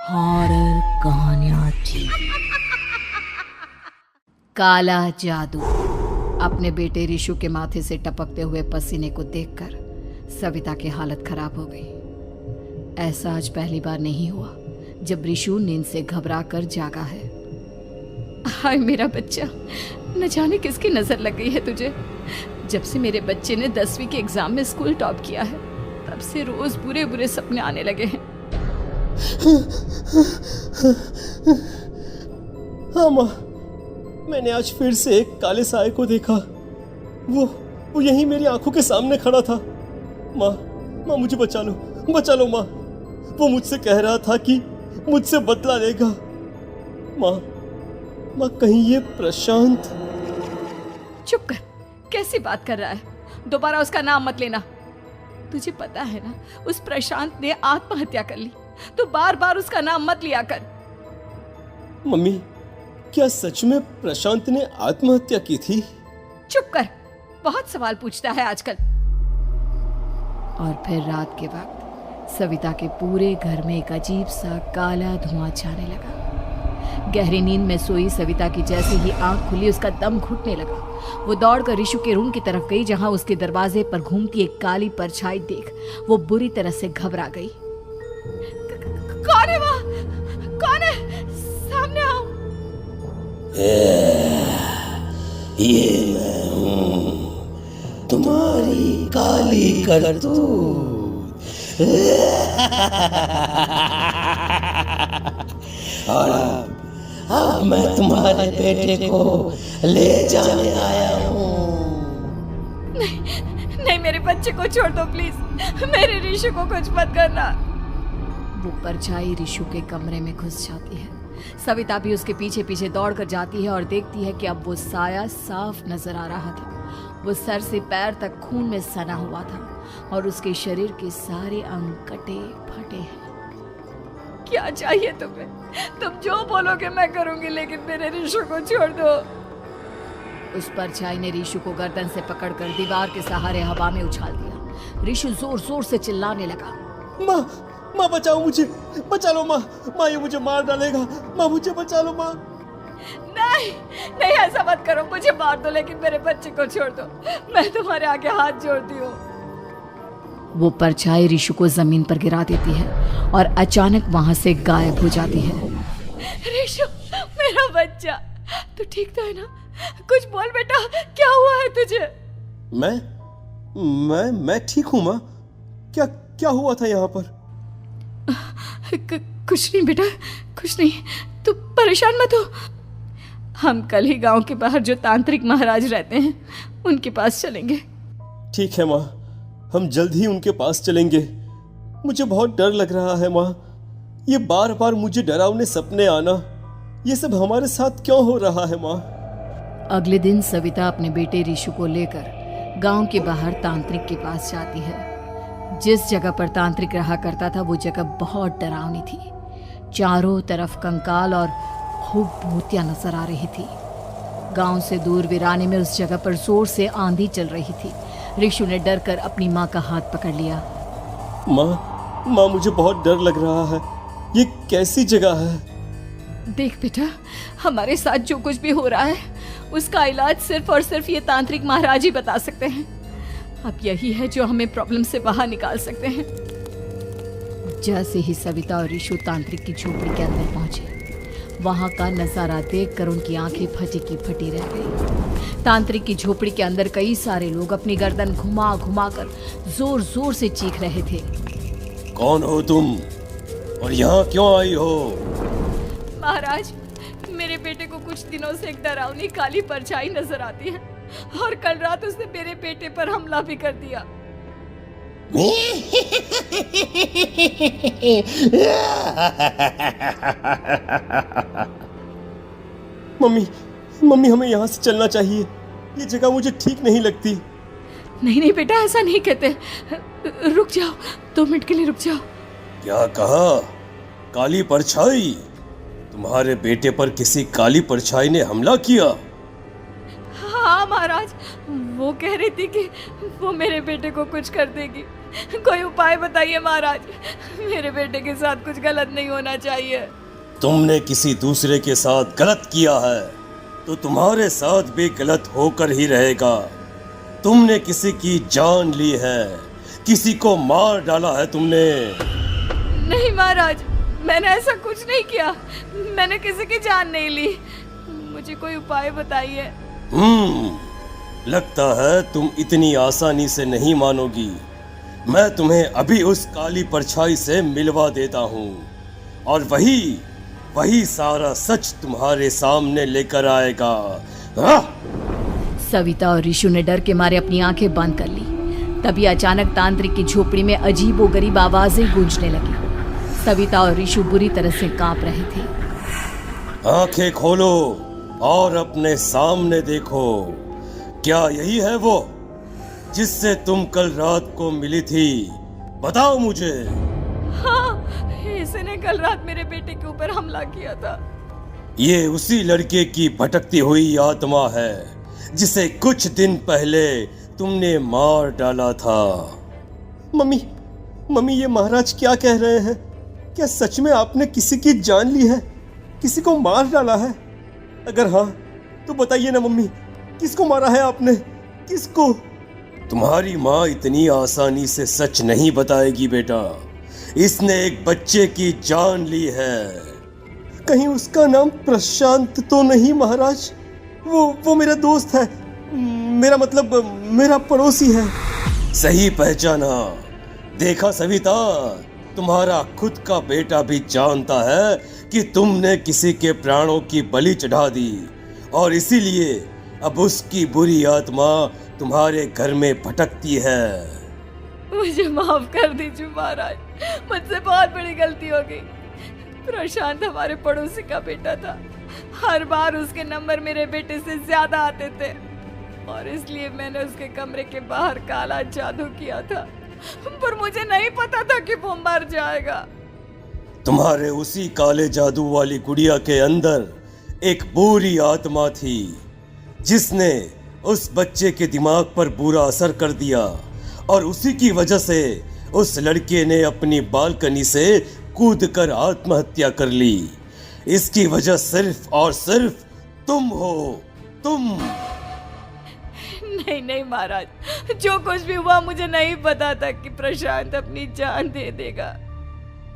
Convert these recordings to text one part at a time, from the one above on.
Horror कहानियां थी। काला जादू। अपने बेटे रिशु के माथे से टपकते हुए पसीने को देखकर सविता की हालत खराब हो गई। ऐसा आज पहली बार नहीं हुआ जब रिशु नींद से घबरा कर जागा है। हाय मेरा बच्चा, न जाने किसकी नजर लग गई है तुझे। जब से मेरे बच्चे ने 10वीं के एग्जाम में स्कूल टॉप किया है तब से रोज बुरे बुरे सपने आने लगे हैं। हाँ माँ, मैंने आज फिर से एक काले साए को देखा। वो यहीं मेरी आंखों के सामने खड़ा था। माँ मुझे बचा लो माँ। वो मुझसे कह रहा था कि मुझसे बदला लेगा। माँ कहीं ये प्रशांत। चुप कर, कैसी बात कर रहा है? दोबारा उसका नाम मत लेना। तुझे पता है ना, उस प्रशांत ने आत्महत्या कर ली, तो बार बार उसका नाम मत लिया कर। मम्मी, क्या सच में प्रशांत ने आत्महत्या की थी? चुप कर, बहुत सवाल पूछता है आजकल। और फिर रात के वक्त सविता के पूरे घर में एक अजीब सा काला धुआं छाने लगा। गहरी नींद में सोई सविता की जैसे ही आंख खुली उसका दम घुटने लगा। वो दौड़कर रिशु के रूम की तरफ गई जहां उसके दरवाजे पर घूमती एक काली परछाई देख वो बुरी तरह से घबरा गई। कौन है वहाँ? कौन है? सामने आओ। ये मैं हूँ, तुम्हारी काली करतूत। और अब मैं तुम्हारे बेटे को ले जाने आया हूँ। नहीं, मेरे बच्चे को छोड़ दो प्लीज। मेरे रिशु को कुछ मत करना। वो परछाई रिशु के कमरे में घुस जाती है। सविता भी उसके पीछे पीछे दौड़कर जाती है और देखती है कि अब वो साया साफ नजर आ रहा था। वो सर से पैर तक खून में सना हुआ था और उसके शरीर के सारे अंग कटे फटे हैं। क्या चाहिए तुम्हें? तुम जो बोलोगे मैं करूंगी, लेकिन मेरे रिशु को छोड़ दो। उस परछाई ने रिशु को गर्दन से पकड़कर दीवार के सहारे हवा में उछाल दिया। रिशु जोर जोर से चिल्लाने लगा। माँ बचाओ मुझे, बचा लो माँ, ये मुझे मार डालेगा। माँ मुझे बचा लो माँ। नहीं ऐसा मत करो, मुझे मार दो लेकिन मेरे बच्चे को छोड़ दो। मैं तुम्हारे आगे हाथ जोड़ती हूँ। वो परछाई रिशु को जमीन पर गिरा देती है और अचानक वहां से गायब हो जाती है। रिशु, मेरा बच्चा, तू ठीक तो है ना? कुछ बोल बेटा, क्या हुआ है तुझे? मैं ठीक हूँ माँ। क्या हुआ था यहाँ पर? कुछ नहीं बेटा, कुछ नहीं। तू परेशान मत हो। हम कल ही गांव के बाहर जो तांत्रिक महाराज रहते हैं उनके पास चलेंगे। ठीक है माँ, हम जल्द ही उनके पास चलेंगे। मुझे बहुत डर लग रहा है माँ। ये बार बार मुझे डरावने सपने आना, ये सब हमारे साथ क्यों हो रहा है माँ? अगले दिन सविता अपने बेटे रिशु को लेकर गांव के बाहर तांत्रिक के पास जाती है। जिस जगह पर तांत्रिक रहा करता था वो जगह बहुत डरावनी थी। चारों तरफ कंकाल और खूब भूतियां नजर आ रही थी। गांव से दूर वीराने में उस जगह पर जोर से आंधी चल रही थी। रिशु ने डर कर अपनी माँ का हाथ पकड़ लिया। माँ मुझे बहुत डर लग रहा है। ये कैसी जगह है? देख बेटा, हमारे साथ जो कुछ भी हो रहा है उसका इलाज सिर्फ और सिर्फ ये तांत्रिक महाराज ही बता सकते हैं। अब यही है जो हमें प्रॉब्लम से बाहर निकाल सकते हैं। जैसे ही सविता और रिशु तांत्रिक की झोपड़ी के अंदर पहुंचे, वहां का नजारा देखकर उनकी आंखें फटी की फटी रह गई। तांत्रिक की झोपड़ी के अंदर कई सारे लोग अपनी गर्दन घुमा घुमा कर जोर जोर से चीख रहे थे। कौन हो तुम और यहाँ क्यों आई हो? महाराज, मेरे बेटे को कुछ दिनों से एक डरावनी काली परछाई नजर आती है और कल रात उसने मेरे बेटे पर हमला भी कर दिया। मम्मी हमें यहाँ से चलना चाहिए। ये जगह मुझे ठीक नहीं लगती। नहीं बेटा, ऐसा नहीं कहते। रुक जाओ, 2 मिनट के लिए रुक जाओ। क्या कहा? काली परछाई? तुम्हारे बेटे पर किसी काली परछाई ने हमला किया? हाँ महाराज, वो कह रही थी कि वो मेरे बेटे को कुछ कर देगी। कोई उपाय बताइए महाराज। मेरे बेटे के साथ कुछ गलत नहीं होना चाहिए। तुमने किसी दूसरे के साथ गलत किया है तो तुम्हारे साथ भी गलत होकर ही रहेगा। तुमने किसी की जान ली है, किसी को मार डाला है तुमने। नहीं महाराज, मैंने ऐसा कुछ नहीं किया। मैंने किसी की जान नहीं ली। मुझे कोई उपाय बताइए। लगता है तुम इतनी आसानी से नहीं मानोगी। मैं तुम्हें अभी उस काली परछाई से मिलवा देता हूँ और वही सारा सच तुम्हारे सामने लेकर आएगा। सविता और ऋषु ने डर के मारे अपनी आंखें बंद कर ली। तभी अचानक तांत्रिक की झोपड़ी में अजीबोगरीब आवाजें गूंजने लगी। सविता और ऋषु बुरी तरह से कांप रहे थे। आंखें खोलो और अपने सामने देखो। क्या यही है वो जिससे तुम कल रात को मिली थी? बताओ मुझे। हाँ, इसने कल रात मेरे बेटे के ऊपर हमला किया था। ये उसी लड़के की भटकती हुई आत्मा है जिसे कुछ दिन पहले तुमने मार डाला था। मम्मी ये महाराज क्या कह रहे हैं? क्या सच में आपने किसी की जान ली है, किसी को मार डाला है? अगर हाँ तो बताइए ना मम्मी, किसको मारा है आपने? किसको? तुम्हारी माँ इतनी आसानी से सच नहीं बताएगी बेटा। इसने एक बच्चे की जान ली है। कहीं उसका नाम प्रशांत तो नहीं महाराज? वो मेरा दोस्त है, मेरा मतलब मेरा पड़ोसी है। सही पहचाना। देखा सविता, तुम्हारा खुद का बेटा भी जानता है कि तुमने किसी के प्राणों की बलि चढ़ा दी और इसीलिए अब उसकी बुरी आत्मा तुम्हारे घर में भटकती है। मुझे माफ कर दीजिए महाराज, मुझसे बहुत बड़ी गलती हो गई। प्रशांत हमारे पड़ोसी का बेटा था। हर बार उसके नंबर मेरे बेटे से ज्यादा आते थे और इसलिए मैंने उसके कमरे के बाहर काला जादू किया था, पर मुझे नहीं पता था कि वो मर जाएगा। तुम्हारे उसी काले जादू वाली गुड़िया के अंदर एक बुरी आत्मा थी जिसने उस बच्चे के दिमाग पर बुरा असर कर दिया और उसी की वजह से उस लड़के ने अपनी बालकनी से कूदकर आत्महत्या कर ली। इसकी वजह सिर्फ और सिर्फ तुम हो, तुम। नहीं महाराज, जो कुछ भी हुआ मुझे नहीं पता था कि प्रशांत अपनी जान दे देगा।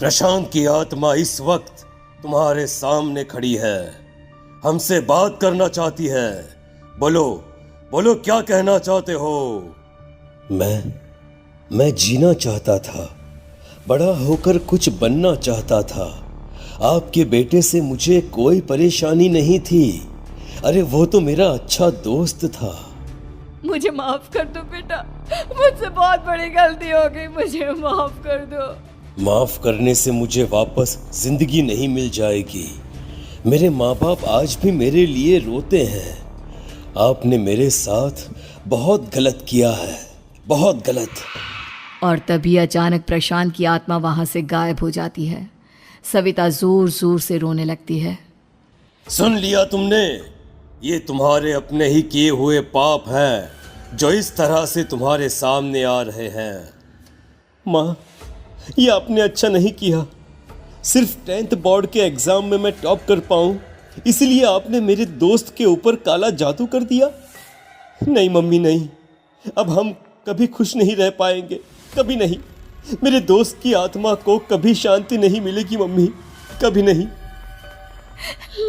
प्रशांत की आत्मा इस वक्त तुम्हारे सामने खड़ी है, हमसे बात करना चाहती है। बोलो क्या कहना चाहते हो? मैं जीना चाहता था, बड़ा होकर कुछ बनना चाहता था। आपके बेटे से मुझे कोई परेशानी नहीं थी। अरे वो तो मेरा अच्छा दोस्त था। मुझे माफ कर दो बेटा, मुझसे बहुत बड़ी गलती हो गई, मुझे माफ कर दो। माफ करने से मुझे वापस जिंदगी नहीं मिल जाएगी। मेरे माँ बाप आज भी मेरे लिए रोते हैं। आपने मेरे साथ बहुत गलत किया है, बहुत गलत। और तभी अचानक प्रशांत की आत्मा वहां से गायब हो जाती है। सविता जोर जोर से रोने लगती है। सुन लिया तुमने? ये तुम्हारे अपने ही किए हुए पाप हैं जो इस तरह से तुम्हारे सामने आ रहे हैं। माँ, ये आपने अच्छा नहीं किया। सिर्फ 10th बोर्ड के एग्जाम में मैं टॉप कर पाऊँ इसलिए आपने मेरे दोस्त के ऊपर काला जादू कर दिया। नहीं मम्मी नहीं, अब हम कभी खुश नहीं रह पाएंगे, कभी नहीं। मेरे दोस्त की आत्मा को कभी शांति नहीं मिलेगी मम्मी, कभी नहीं।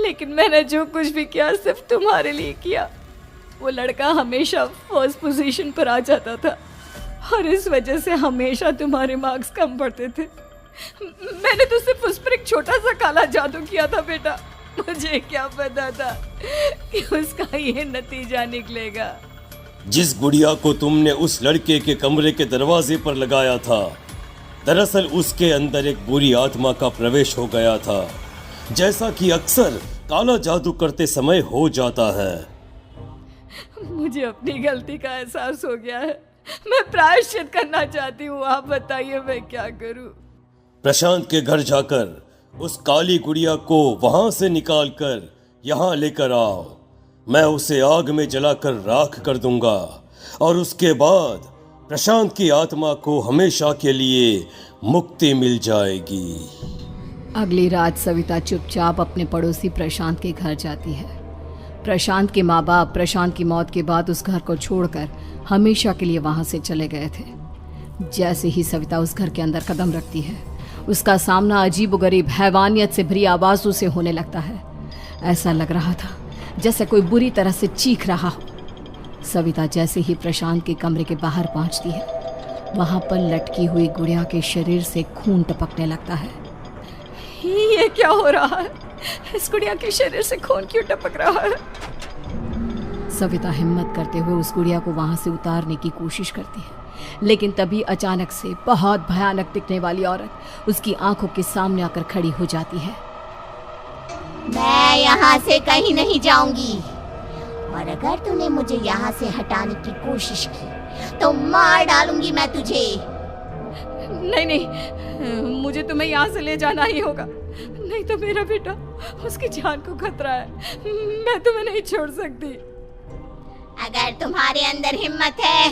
लेकिन मैंने जो कुछ भी किया सिर्फ तुम्हारे लिए किया। वो लड़का हमेशा फर्स्ट पोजीशन पर आ जाता था और इस वजह से हमेशा तुम्हारे मार्क्स कम पड़ते थे। मैंने तो सिर्फ उस पर एक छोटा सा काला जादू किया था बेटा। मुझे क्या पता था कि उसका ये नतीजा निकलेगा। जिस गुड़िया को तुमने उस लड़के के कमरे के दरवाजे पर लगाया था, दरअसल उसके अंदर एक बुरी आत्मा का प्रवेश हो गया था, जैसा कि अक्सर काला जादू करते समय हो जाता है। मुझे अपनी गलती का एहसास हो गया है। मैं प्रायश्चित करना चाहती हूँ, आप बताइए मैं क्या करूँ? प्रशांत के घर जाकर उस काली गुड़िया को वहां से निकालकर यहाँ लेकर आओ। मैं उसे आग में जलाकर राख कर दूंगा और उसके बाद प्रशांत की आत्मा को हमेशा के लिए मुक्ति मिल जाएगी। अगली रात सविता चुपचाप अपने पड़ोसी प्रशांत के घर जाती है। प्रशांत के माँ बाप प्रशांत की मौत के बाद उस घर को छोड़कर हमेशा के लिए वहां से चले गए थे। जैसे ही सविता उस घर के अंदर कदम रखती है, उसका सामना अजीबोगरीब हैवानियत से भरी आवाज़ों से होने लगता है। ऐसा लग रहा था जैसे कोई बुरी तरह से चीख रहा हो। सविता जैसे ही प्रशांत के कमरे के बाहर पहुंचती है, वहां पर लटकी हुई गुड़िया के शरीर से खून टपकने लगता है। ये क्या हो रहा है? इस गुड़िया के शरीर से खून क्यों टपक रहा है? सविता हिम्मत करते हुए उस गुड़िया को वहां से उतारने की कोशिश करती है, लेकिन तभी अचानक से बहुत भयानक दिखने वाली औरत उसकी आंखों के सामने आकर खड़ी हो जाती है। मैं यहाँ से कहीं नहीं जाऊंगी, और अगर तूने मुझे यहाँ से हटाने की कोशिश की तो मार डालूंगी मैं तुझे। नहीं नहीं, मुझे तुम्हें यहाँ से ले जाना ही होगा, नहीं तो मेरा बेटा, उसकी जान को खतरा है। मैं तुम्हें नहीं छोड़ सकती। अगर तुम्हारे अंदर हिम्मत है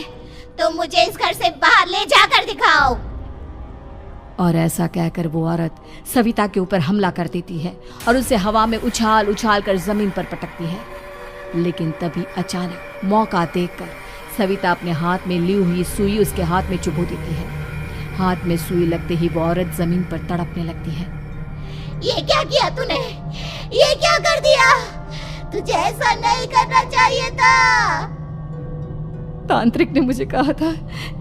तो मुझे इस घर से बाहर ले जाकर दिखाओ। और ऐसा कहकर वो औरत सविता के ऊपर हमला कर देती है और उसे हवा में उछाल उछाल कर जमीन पर पटकती है। लेकिन तभी अचानक मौका देखकर सविता अपने हाथ में ली हुई सुई उसके हाथ में चुभो देती है। हाथ में सुई लगते ही वो औरत जमीन पर तड़पने लगती है। ये क्या किया तूने? ये क्या कर दिया? तुझे ऐसा नहीं करना चाहिए था। तांत्रिक ने मुझे कहा था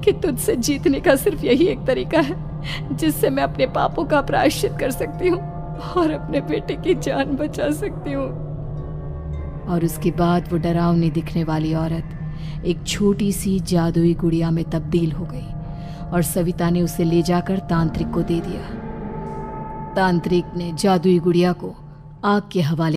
कि तुझसे जीतने का सिर्फ यही एक तरीका है जिससे मैं अपने पापों का प्रायश्चित कर सकती हूँ और अपने बेटे की जान बचा सकती हूँ। और उसके बाद वो डरावनी दिखने वाली औरत एक छोटी सी जादुई गुड़िया में तब्दील हो गई और सविता ने उसे ले जाकर तांत्रिक को दे दिया। तांत्रिक ने जादुई गुड़िया को आग के हवाले